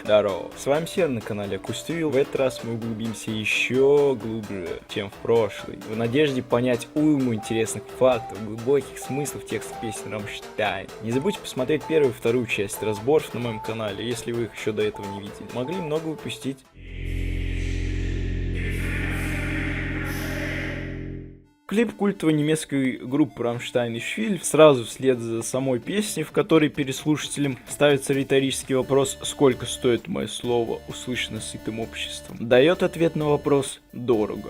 Здорово, с вами Сер на канале Акустивил. В этот раз мы углубимся еще глубже, чем в прошлый, в надежде понять уйму интересных фактов, глубоких смыслов текста песни Рамштайн. Не забудьте посмотреть первую и вторую часть разборов на моем канале, если вы их еще до этого не видели. Могли много упустить. Клип культовой немецкой группы Рамштайн и Швиль сразу вслед за самой песней, в которой перед слушателем ставится риторический вопрос «Сколько стоит мое слово, услышанное сытым обществом?», дает ответ на вопрос «Дорого».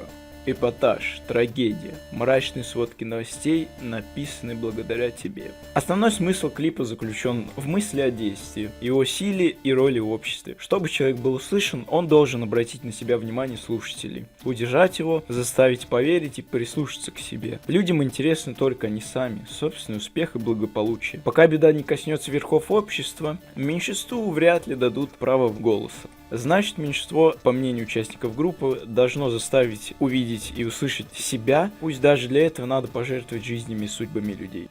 Эпатаж, трагедия, мрачные сводки новостей, написаны благодаря тебе. Основной смысл клипа заключен в мысли о действии, его силе и роли в обществе. Чтобы человек был услышан, он должен обратить на себя внимание слушателей, удержать его, заставить поверить и прислушаться к себе. Людям интересны только они сами, собственный успех и благополучие. Пока беда не коснется верхов общества, меньшинству вряд ли дадут право голоса. Значит, меньшинство, по мнению участников группы, должно заставить увидеть и услышать себя, пусть даже для этого надо пожертвовать жизнями и судьбами людей.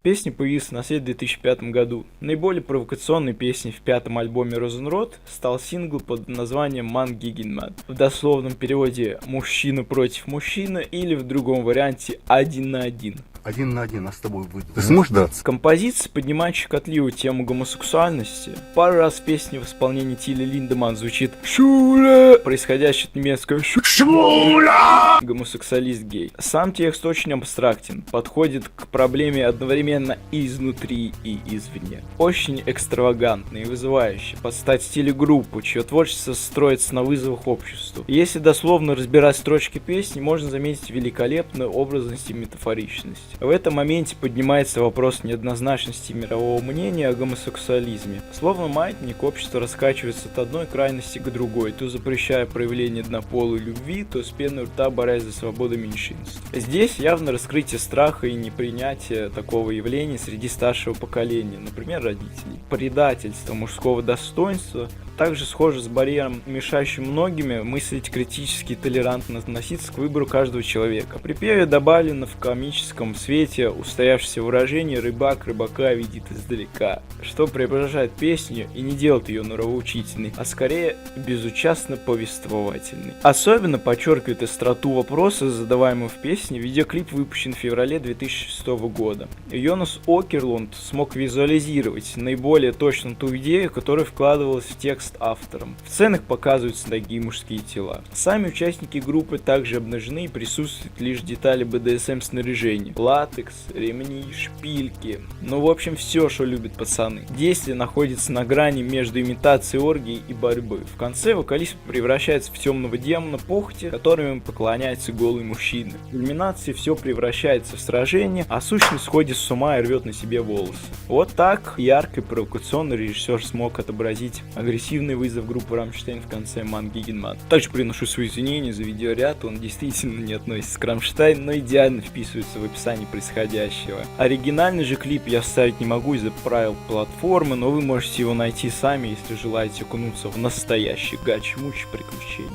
Песня появилась на свет в 2005 году. Наиболее провокационной песней в пятом альбоме Розенрод стал сингл под названием «Mann gegen Mann». В дословном переводе «Мужчина против мужчины» или в другом варианте «Один на один». Один на один, а с тобой выйдет. Ты сможешь драться? Композиция поднимает щекотливую тему гомосексуальности. Пару раз в песне в исполнении Тиля Линдеманн звучит «Шуля», происходящее от немецкого «Шуля», гомосексуалист гей. Сам текст очень абстрактен, подходит к проблеме одновременно и изнутри, и извне. Очень экстравагантный и вызывающий, под стать стилю группы, чье творчество строится на вызовах обществу. Если дословно разбирать строчки песни, можно заметить великолепную образность и метафоричность. В этом моменте поднимается вопрос неоднозначности мирового мнения о гомосексуализме. Словно маятник, общество раскачивается от одной крайности к другой, то запрещая проявление однополой любви, то с пеной рта борясь за свободу меньшинств. Здесь явно раскрытие страха и непринятия такого явления среди старшего поколения, например, родителей. Предательство мужского достоинства также схоже с барьером, мешающим многими мыслить критически и толерантно относиться к выбору каждого человека. В припеве добавлено в комическом свете устоявшееся выражение «рыбак рыбака видит издалека», что преображает песню и не делает ее нравоучительной, а скорее безучастно повествовательной. Особенно подчеркивает остроту вопроса, задаваемого в песне, видеоклип выпущен в феврале 2006 года. Йонас Окерлунд смог визуализировать наиболее точно ту идею, которая вкладывалась в текст автором. В сценах показываются ноги и мужские тела. Сами участники группы также обнажены и присутствуют лишь детали БДСМ снаряжения. Латекс, ремни, шпильки. Ну, в общем, все, что любят пацаны. Действие находится на грани между имитацией оргии и борьбы. В конце вокалист превращается в темного демона похоти, которым поклоняется голый мужчина. В кульминации все превращается в сражение, а сущность сходит с ума и рвет на себе волосы. Вот так ярко и провокационно режиссер смог отобразить агрессивный вызов группы Рамштайн в конце «Mann gegen Mann». Также приношу свои извинения за видеоряд, он действительно не относится к Рамштайн, но идеально вписывается в описание происходящего. Оригинальный же клип я вставить не могу из-за правил платформы, но вы можете его найти сами, если желаете окунуться в настоящий гач-муч приключения.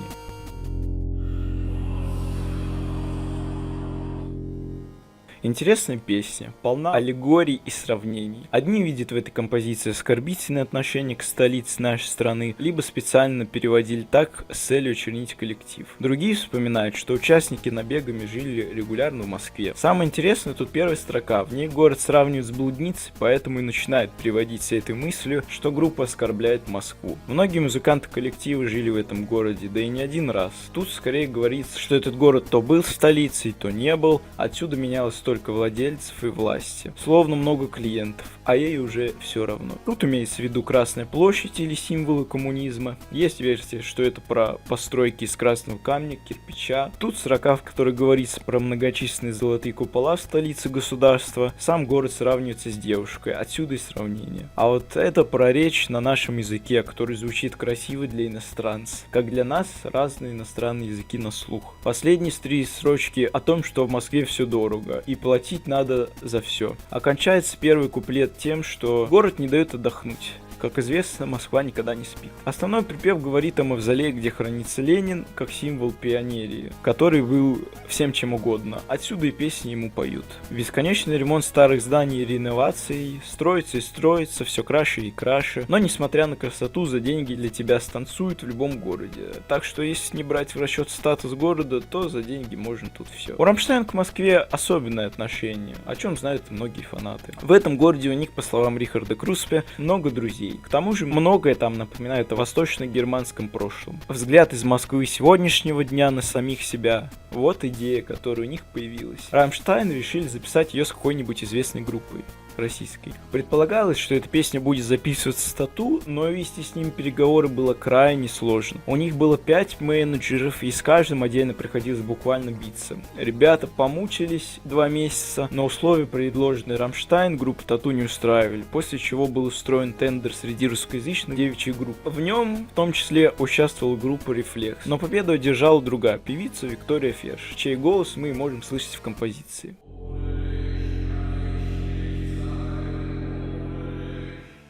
Интересная песня, полна аллегорий и сравнений. Одни видят в этой композиции оскорбительное отношение к столице нашей страны, либо специально переводили так с целью очернить коллектив. Другие вспоминают, что участники набегами жили регулярно в Москве. Самое интересное тут первая строка. В ней город сравнивают с блудницей, поэтому и начинают приводить с этой мыслью, что группа оскорбляет Москву. Многие музыканты коллектива жили в этом городе, да и не один раз. Тут скорее говорится, что этот город то был столицей, то не был. Отсюда менялось только владельцев и власти. Словно много клиентов, а ей уже все равно. Тут имеется в виду Красная площадь или символы коммунизма. Есть версия, что это про постройки из красного камня, кирпича. Тут строка, в которой говорится про многочисленные золотые купола в столице государства. Сам город сравнивается с девушкой, отсюда и сравнение. А вот это про речь на нашем языке, который звучит красиво для иностранцев. Как для нас, разные иностранные языки на слух. Последние три строчки о том, что в Москве все дорого и платить надо за все. Окончается первый куплет тем, что город не дает отдохнуть. Как известно, Москва никогда не спит. Основной припев говорит о мавзолее, где хранится Ленин, как символ пионерии, который был всем чем угодно. Отсюда и песни ему поют. Бесконечный ремонт старых зданий и реноваций, строится и строится, все краше и краше. Но несмотря на красоту, за деньги для тебя станцуют в любом городе. Так что если не брать в расчет статус города, то за деньги можно тут все. У Рамштайн к Москве особенное отношение, о чем знают многие фанаты. В этом городе у них, по словам Рихарда Круспе, много друзей. К тому же многое там напоминает о восточно-германском прошлом. Взгляд из Москвы сегодняшнего дня на самих себя. Вот идея, которая у них появилась. Рамштайн решили записать ее с какой-нибудь известной группой российской. Предполагалось, что эта песня будет записываться с Тату, но вести с ними переговоры было крайне сложно. У них было 5 менеджеров, и с каждым отдельно приходилось буквально биться. Ребята помучились 2 месяца, но условия, предложенные Рамштайн, группу Тату не устраивали, после чего был устроен тендер среди русскоязычных девичьих групп. В нем в том числе участвовала группа Reflex, но победу одержала другая певица Виктория Ферш, чей голос мы можем слышать в композиции.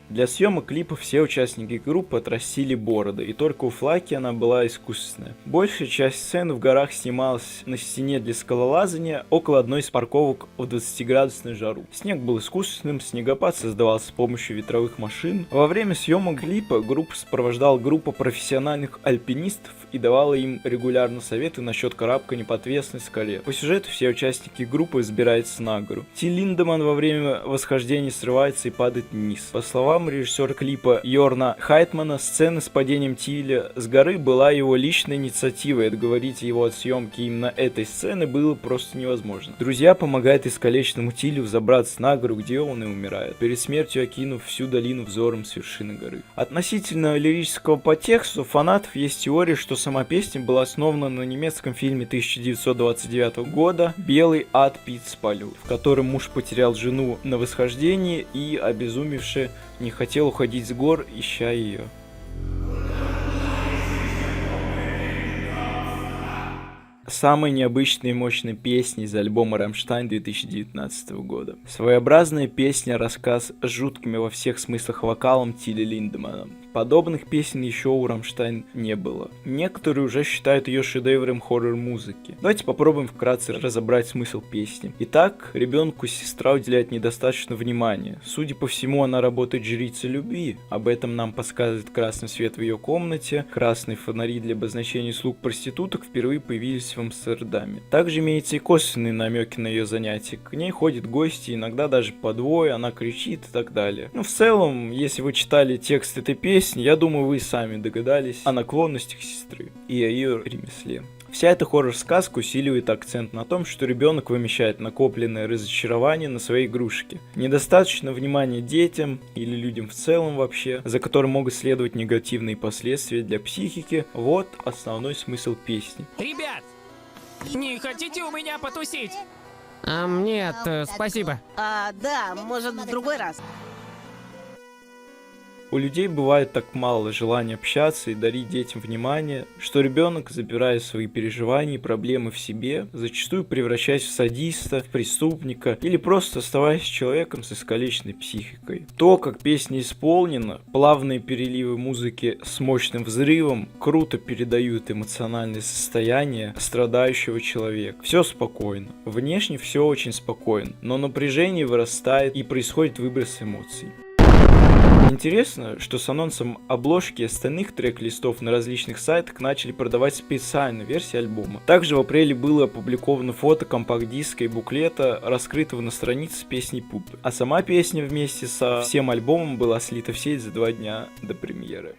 Для съемок клипа все участники группы отрастили бороды, и только у Флаки она была искусственная. Большая часть сцены в горах снималась на стене для скалолазания около одной из парковок в 20-градусную жару. Снег был искусственным, снегопад создавался с помощью ветровых машин. Во время съемок клипа группу сопровождала группа профессиональных альпинистов и давала им регулярно советы насчет карабкания по отвесной скале. По сюжету все участники группы взбираются на гору. Тиль Линдеманн во время восхождения срывается и падает вниз. По словам режиссера клипа Йорна Хайтмана, сцена с падением Тиля с горы была его личной инициативой. Отговорить его от съемки именно этой сцены было просто невозможно. Друзья помогают искалеченному Тилю взобраться на гору, где он и умирает, перед смертью окинув всю долину взором с вершины горы. Относительно лирического подтекста у фанатов есть теория, что сама песня была основана на немецком фильме 1929 года «Белый ад пит спалю», в котором муж потерял жену на восхождении и, обезумевший, не хотел уходить с гор, ища ее. Самые необычные и мощные песни из альбома «Рамштайн» 2019 года. Своеобразная песня-рассказ с жуткими во всех смыслах вокалом Тиля Линдеманна. Подобных песен еще у Рамштайн не было. Некоторые уже считают ее шедевром хоррор-музыки. Давайте попробуем вкратце разобрать смысл песни. Итак, ребенку сестра уделяет недостаточно внимания. Судя по всему, она работает жрицей любви. Об этом нам подсказывает красный свет в ее комнате. Красные фонари для обозначения слуг проституток впервые появились в Амстердаме. Также имеются и косвенные намеки на ее занятия. К ней ходят гости, иногда даже по двое, она кричит и так далее. В целом, если вы читали текст этой песни, я думаю, вы сами догадались о наклонностях сестры и о ее ремесле. Вся эта хоррор-сказка усиливает акцент на том, что ребенок вымещает накопленное разочарование на своей игрушке. Недостаточно внимания детям или людям в целом вообще, за которым могут следовать негативные последствия для психики. Вот основной смысл песни. Ребят, не хотите у меня потусить? Нет, спасибо. Да, может, в другой раз. У людей бывает так мало желания общаться и дарить детям внимание, что ребенок, забирая свои переживания и проблемы в себе, зачастую превращаясь в садиста, в преступника или просто оставаясь человеком с искалеченной психикой. То, как песня исполнена, плавные переливы музыки с мощным взрывом круто передают эмоциональное состояние страдающего человека. Все спокойно. Внешне все очень спокойно, но напряжение вырастает и происходит выброс эмоций. Интересно, что с анонсом обложки и остальных трек-листов на различных сайтах начали продавать специальную версию альбома. Также в апреле было опубликовано фото компакт-диска и буклета, раскрытого на странице с песней Пупы. А сама песня вместе со всем альбомом была слита в сеть за 2 дня до премьеры.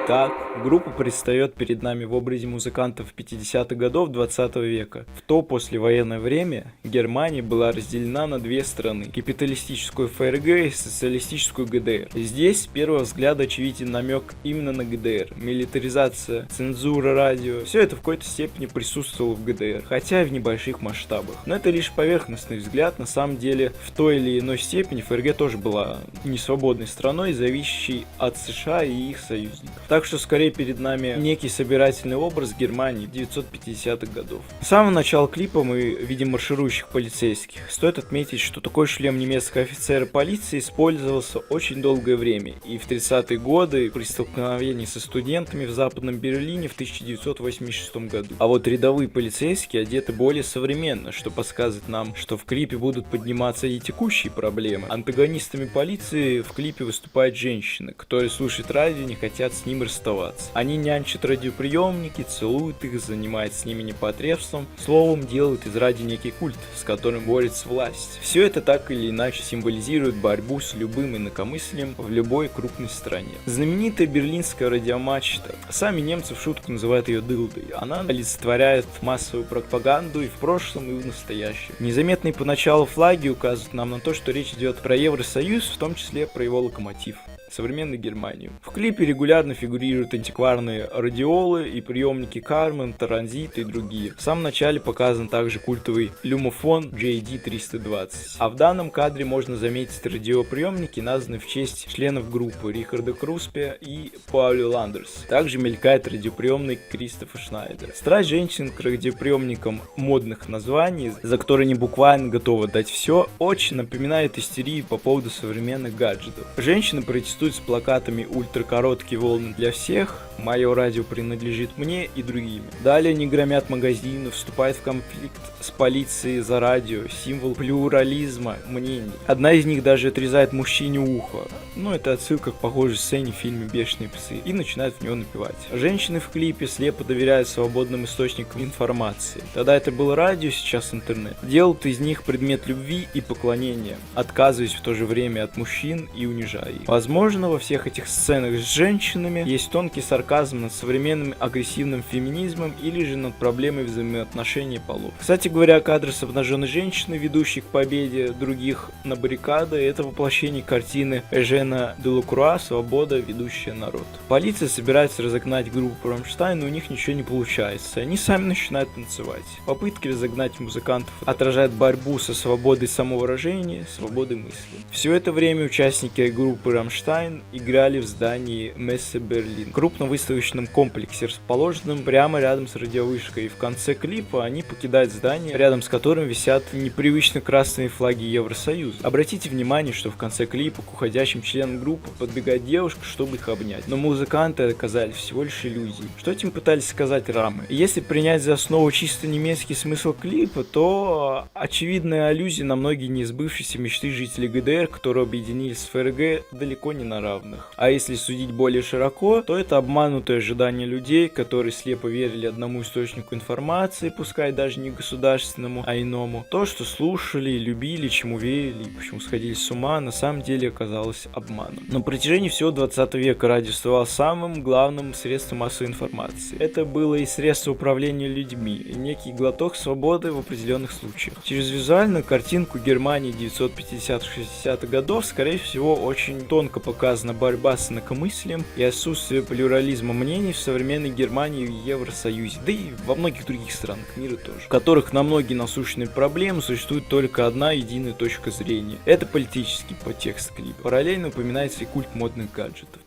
Итак, группа предстает перед нами в образе музыкантов 50-х годов 20 века. В то послевоенное время Германия была разделена на 2 страны – капиталистическую ФРГ и социалистическую ГДР. Здесь с первого взгляда очевиден намек именно на ГДР. Милитаризация, цензура радио – все это в какой-то степени присутствовало в ГДР, хотя и в небольших масштабах. Но это лишь поверхностный взгляд, на самом деле в той или иной степени ФРГ тоже была несвободной страной, зависящей от США и их союзников. Так что, скорее скорее перед нами некий собирательный образ Германии 950-х годов. С самого начала клипа мы видим марширующих полицейских. Стоит отметить, что такой шлем немецкого офицера полиции использовался очень долгое время, и в 30-е годы при столкновении со студентами в Западном Берлине в 1986 году. А вот рядовые полицейские одеты более современно, что подсказывает нам, что в клипе будут подниматься и текущие проблемы. Антагонистами полиции в клипе выступают женщины, которые слушают радио и не хотят с ним расставаться. Они нянчат радиоприемники, целуют их, занимаются с ними непотребством, словом, делают из радио некий культ, с которым борется власть. Все это так или иначе символизирует борьбу с любым инакомыслием в любой крупной стране. Знаменитая берлинская радиомачта. Сами немцы в шутку называют ее дылдой. Она олицетворяет массовую пропаганду и в прошлом, и в настоящем. Незаметные поначалу флаги указывают нам на то, что речь идет про Евросоюз, в том числе про его локомотив. Современную Германию. В клипе регулярно фигурируют антикварные радиолы и приемники Кармен, Транзит и другие. В самом начале показан также культовый люмофон JD320. А в данном кадре можно заметить радиоприемники, названные в честь членов группы Рихарда Круспе и Паули Ландерс. Также мелькает радиоприемник Кристофа Шнайдера. Страсть женщин к радиоприемникам модных названий, за которые они буквально готовы дать все, очень напоминает истерию по поводу современных гаджетов. Женщины протестуют с плакатами «Ультракороткие волны для всех», «Мое радио принадлежит мне» и другими. Далее они громят магазины, вступают в конфликт с полицией за радио, символ плюрализма мнений. Одна из них даже отрезает мужчине ухо. Ну, это отсылка к похожей сцене в фильме «Бешеные псы», и начинает в него напевать. Женщины в клипе слепо доверяют свободным источникам информации. Тогда это было радио, сейчас интернет. Делают из них предмет любви и поклонения, отказываясь в то же время от мужчин и унижая их. Возможно, во всех этих сценах с женщинами есть тонкий сарказм над современным агрессивным феминизмом или же над проблемой взаимоотношений полов. Кстати говоря, кадры с обнаженной женщиной, ведущей к победе других на баррикады, это воплощение картины Эжена Делакруа «Свобода, ведущая народ». Полиция собирается разогнать группу Рамштайн, но у них ничего не получается. Они сами начинают танцевать. Попытки разогнать музыкантов отражают борьбу со свободой самовыражения, свободой мысли. Все это время участники группы Рамштайн играли в здании Мессе Берлин, крупном выставочном комплексе, расположенном прямо рядом с радиовышкой. И в конце клипа они покидают здание, рядом с которым висят непривычно красные флаги Евросоюза. Обратите внимание, что в конце клипа к уходящим членам группы подбегает девушка, чтобы их обнять. Но музыканты оказались всего лишь иллюзией. Что этим пытались сказать рамы? Если принять за основу чисто немецкий смысл клипа, то очевидная аллюзия на многие несбывшиеся мечты жителей ГДР, которые объединились с ФРГ, далеко не на равных. А если судить более широко, то это обманутые ожидания людей, которые слепо верили одному источнику информации, пускай даже не государственному, а иному. То, что слушали, любили, чему верили и почему сходили с ума, на самом деле оказалось обманом. На протяжении всего 20 века радио оставалось самым главным средством массовой информации. Это было и средство управления людьми, и некий глоток свободы в определенных случаях. Через визуальную картинку Германии 950-60-х годов, скорее всего, очень тонко показана борьба с инакомыслием и отсутствие плюрализма мнений в современной Германии и Евросоюзе, да и во многих других странах мира тоже, в которых на многие насущные проблемы существует только одна единая точка зрения. Это политический подтекст клипа. Параллельно упоминается и культ модных гаджетов.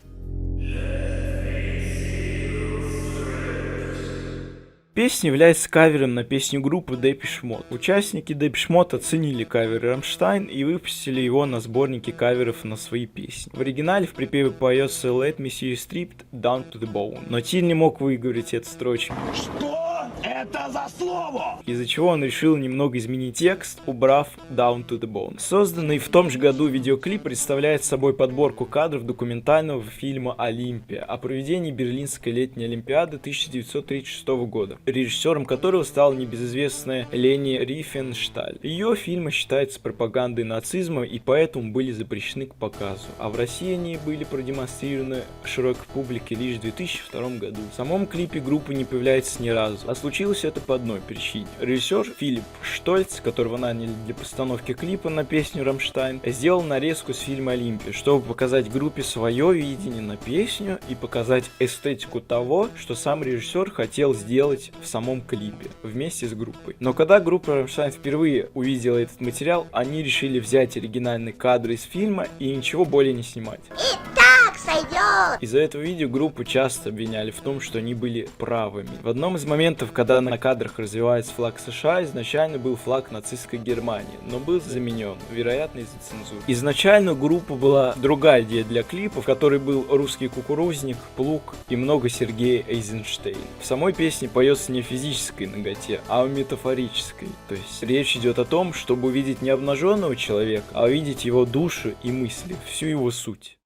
Песня является кавером на песню группы Depeche Mode. Участники Depeche Mode оценили кавер Рамштайн и выпустили его на сборнике каверов на свои песни. В оригинале в припеве поется «Let me see you stripped down to the bone», но Тиль не мог выговорить эту строчку. Что это за слово? Из-за чего он решил немного изменить текст, убрав «down to the bone». Созданный в том же году видеоклип представляет собой подборку кадров документального фильма «Олимпия» о проведении Берлинской летней Олимпиады 1936 года, режиссером которого стала небезызвестная Лени Рифеншталь. Ее фильмы считаются пропагандой нацизма и поэтому были запрещены к показу, а в России они были продемонстрированы широкой публике лишь в 2002 году. В самом клипе группа не появляется ни разу, а случилось это по одной причине. Режиссер Филипп Штольц, которого наняли для постановки клипа на песню Рамштайн, сделал нарезку с фильма «Олимпия», чтобы показать группе свое видение на песню и показать эстетику того, что сам режиссер хотел сделать в самом клипе вместе с группой. Но когда группа Рамштайн впервые увидела этот материал, они решили взять оригинальные кадры из фильма и ничего более не снимать. Итак, Из-за этого видео группу часто обвиняли в том, что они были правыми. В одном из моментов, когда на кадрах развивается флаг США, изначально был флаг нацистской Германии, но был заменен, вероятно, из-за цензуры. Изначально у группы была другая идея для клипа, в которой был русский кукурузник, плуг и много Сергея Эйзенштейна. В самой песне поется не о физической наготе, а о метафорической. То есть речь идет о том, чтобы увидеть не обнаженного человека, а увидеть его душу и мысли, всю его суть.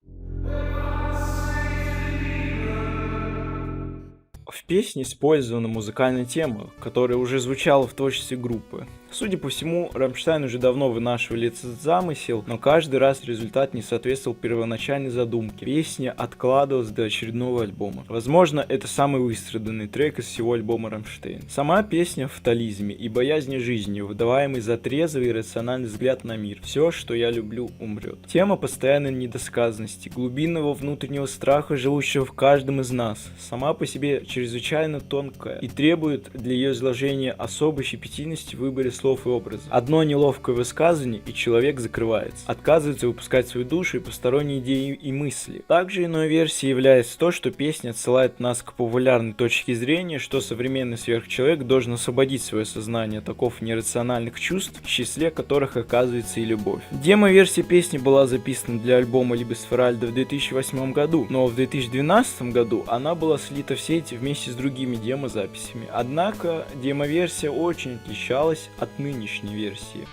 В песне использована музыкальная тема, которая уже звучала в творчестве группы. Судя по всему, Рамштайн уже давно вынашивали этот замысел, но каждый раз результат не соответствовал первоначальной задумке. Песня откладывалась до очередного альбома. Возможно, это самый выстраданный трек из всего альбома Рамштайн. Сама песня о фатализме и боязни жизни, выдаваемый за трезвый и рациональный взгляд на мир. Все, что я люблю, умрет. Тема постоянной недосказанности, глубинного внутреннего страха, живущего в каждом из нас, сама по себе чрезвычайно тонкая и требует для ее изложения особой щепетильности в выборе слов и образов. Одно неловкое высказывание, и человек закрывается, отказывается выпускать свою душу и посторонние идеи и мысли. Также иной версией является то, что песня отсылает нас к популярной точке зрения, что современный сверхчеловек должен освободить свое сознание от оков нерациональных чувств, в числе которых оказывается и любовь. Демо-версия песни была записана для альбома Либесферальда в 2008 году, но в 2012 году она была слита в сеть вместе с другими демо-записями. Однако демо-версия очень отличалась от нынешней версии.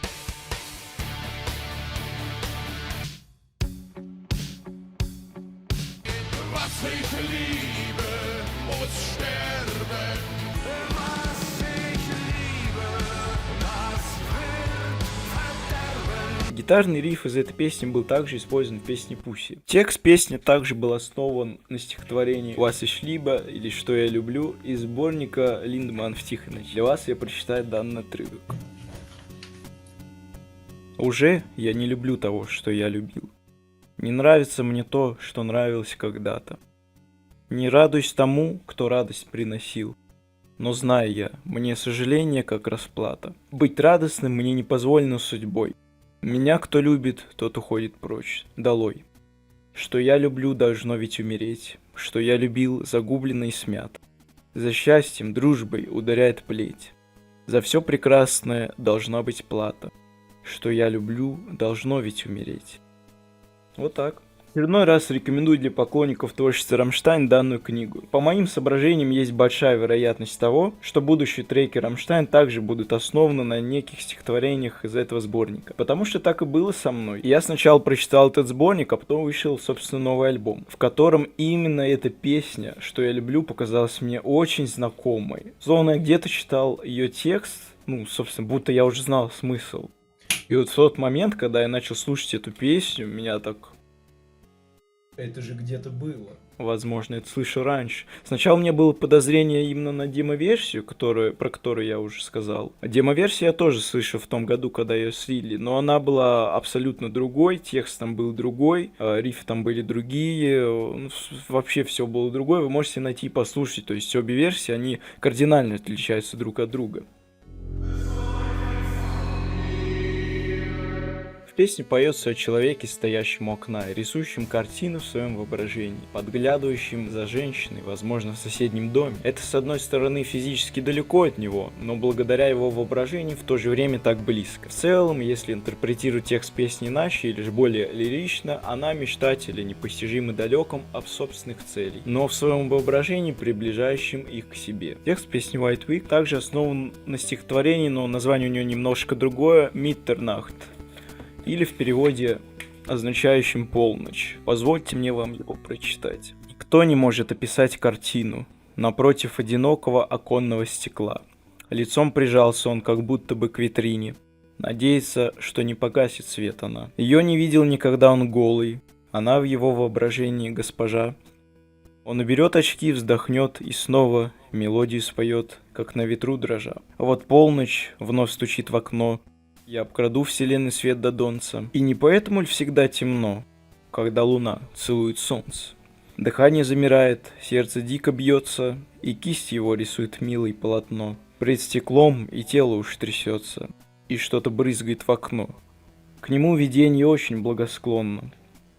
Гитарный риф из этой песни был также использован в песне Пусси. Текст песни также был основан на стихотворении «Was ich liebe» или «Что я люблю» из сборника Линдеман в Тихоноч. Для вас я прочитаю данный отрывок. Уже я не люблю того, что я любил. Не нравится мне то, что нравилось когда-то. Не радуюсь тому, кто радость приносил. Но знаю я, мне сожаление как расплата. Быть радостным мне не позволено судьбой. Меня кто любит, тот уходит прочь, долой. Что я люблю, должно ведь умереть. Что я любил, загублено и смято. За счастьем, дружбой ударяет плеть. За все прекрасное должна быть плата. Что я люблю, должно ведь умереть. Вот так. В очередной раз рекомендую для поклонников творчества Рамштайн данную книгу. По моим соображениям, есть большая вероятность того, что будущие треки Рамштайн также будут основаны на неких стихотворениях из этого сборника. Потому что так и было со мной. Я сначала прочитал этот сборник, а потом вышел, собственно, новый альбом, в котором именно эта песня, что я люблю, показалась мне очень знакомой. Словно я где-то читал ее текст, собственно, будто я уже знал смысл. И вот в тот момент, когда я начал слушать эту песню, меня так... Это же где-то было. Возможно, это слышу раньше. Сначала у меня было подозрение именно на демо-версию, про которую я уже сказал. А демо-версию я тоже слышал в том году, когда ее слили, но она была абсолютно другой, текст там был другой, рифы там были другие, вообще все было другое. Вы можете найти и послушать, то есть обе версии, они кардинально отличаются друг от друга. В песне поется о человеке, стоящем у окна, рисующем картину в своем воображении, подглядывающем за женщиной, возможно, в соседнем доме. Это, с одной стороны, физически далеко от него, но благодаря его воображению в то же время так близко. В целом, если интерпретировать текст песни иначе или же более лирично, она мечтатель или непостижимо далеком от собственных целей, но в своем воображении приближающим их к себе. Текст песни White Week также основан на стихотворении, но название у него немножко другое — Mitternacht. Или в переводе, означающем полночь. Позвольте мне вам его прочитать. Никто не может описать картину напротив одинокого оконного стекла. Лицом прижался он, как будто бы к витрине. Надеется, что не погасит свет она. Ее не видел никогда он голый. Она в его воображении госпожа. Он уберет очки, вздохнет и снова мелодию споет, как на ветру дрожа. А вот полночь вновь стучит в окно. Я обкраду вселенный свет до донца. И не поэтому ли всегда темно, когда луна целует солнце? Дыхание замирает, сердце дико бьется, и кисть его рисует милое полотно. Пред стеклом и тело уж трясется, и что-то брызгает в окно. К нему видение очень благосклонно.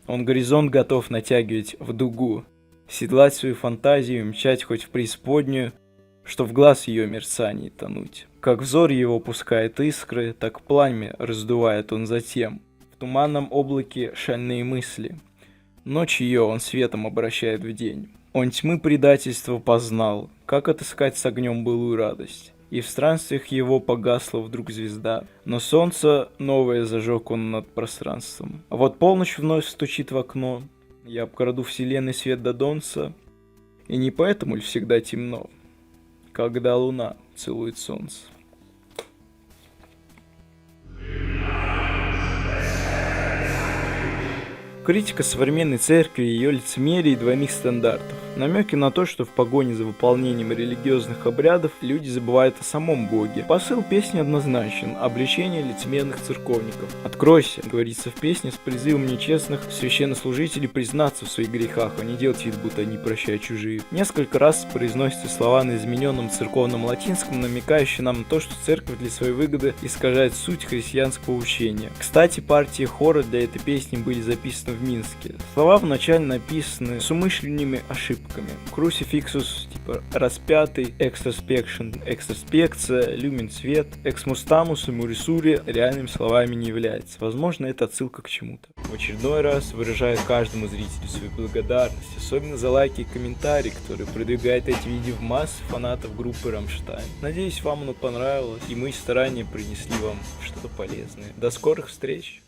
Он горизонт готов натягивать в дугу, седлать свою фантазию и мчать хоть в преисподнюю, что в глаз ее мерцаний тонуть. Как взор его пускает искры, так пламя раздувает он затем. В туманном облаке шальные мысли. Ночь ее он светом обращает в день. Он тьмы предательства познал, как отыскать с огнем былую радость. И в странствиях его погасла вдруг звезда, но солнце новое зажег он над пространством. А вот полночь вновь стучит в окно, я обкраду вселенной свет до донца, и не поэтому ли всегда темно, когда луна целует солнце. Критика современной церкви и ее лицемерия и двойных стандартов. Намеки на то, что в погоне за выполнением религиозных обрядов люди забывают о самом Боге. Посыл песни однозначен – обличение лицемерных церковников. «Откройся», говорится в песне, с призывом нечестных священнослужителей признаться в своих грехах, а не делать вид, будто они прощают чужие. Несколько раз произносятся слова на измененном церковном латинском, намекающие нам на то, что церковь для своей выгоды искажает суть христианского учения. Кстати, партии хора для этой песни были записаны в Минске. Слова вначале написаны с умышленными ошибками. Crucifixus, типа распятый, extrospection, экстроспекция, люмен свет, exmustamus и murisuria реальными словами не является. Возможно, это отсылка к чему-то. В очередной раз выражаю каждому зрителю свою благодарность, особенно за лайки и комментарии, которые продвигают эти видео в массы фанатов группы Rammstein. Надеюсь, вам оно понравилось, и мои старания принесли вам что-то полезное. До скорых встреч!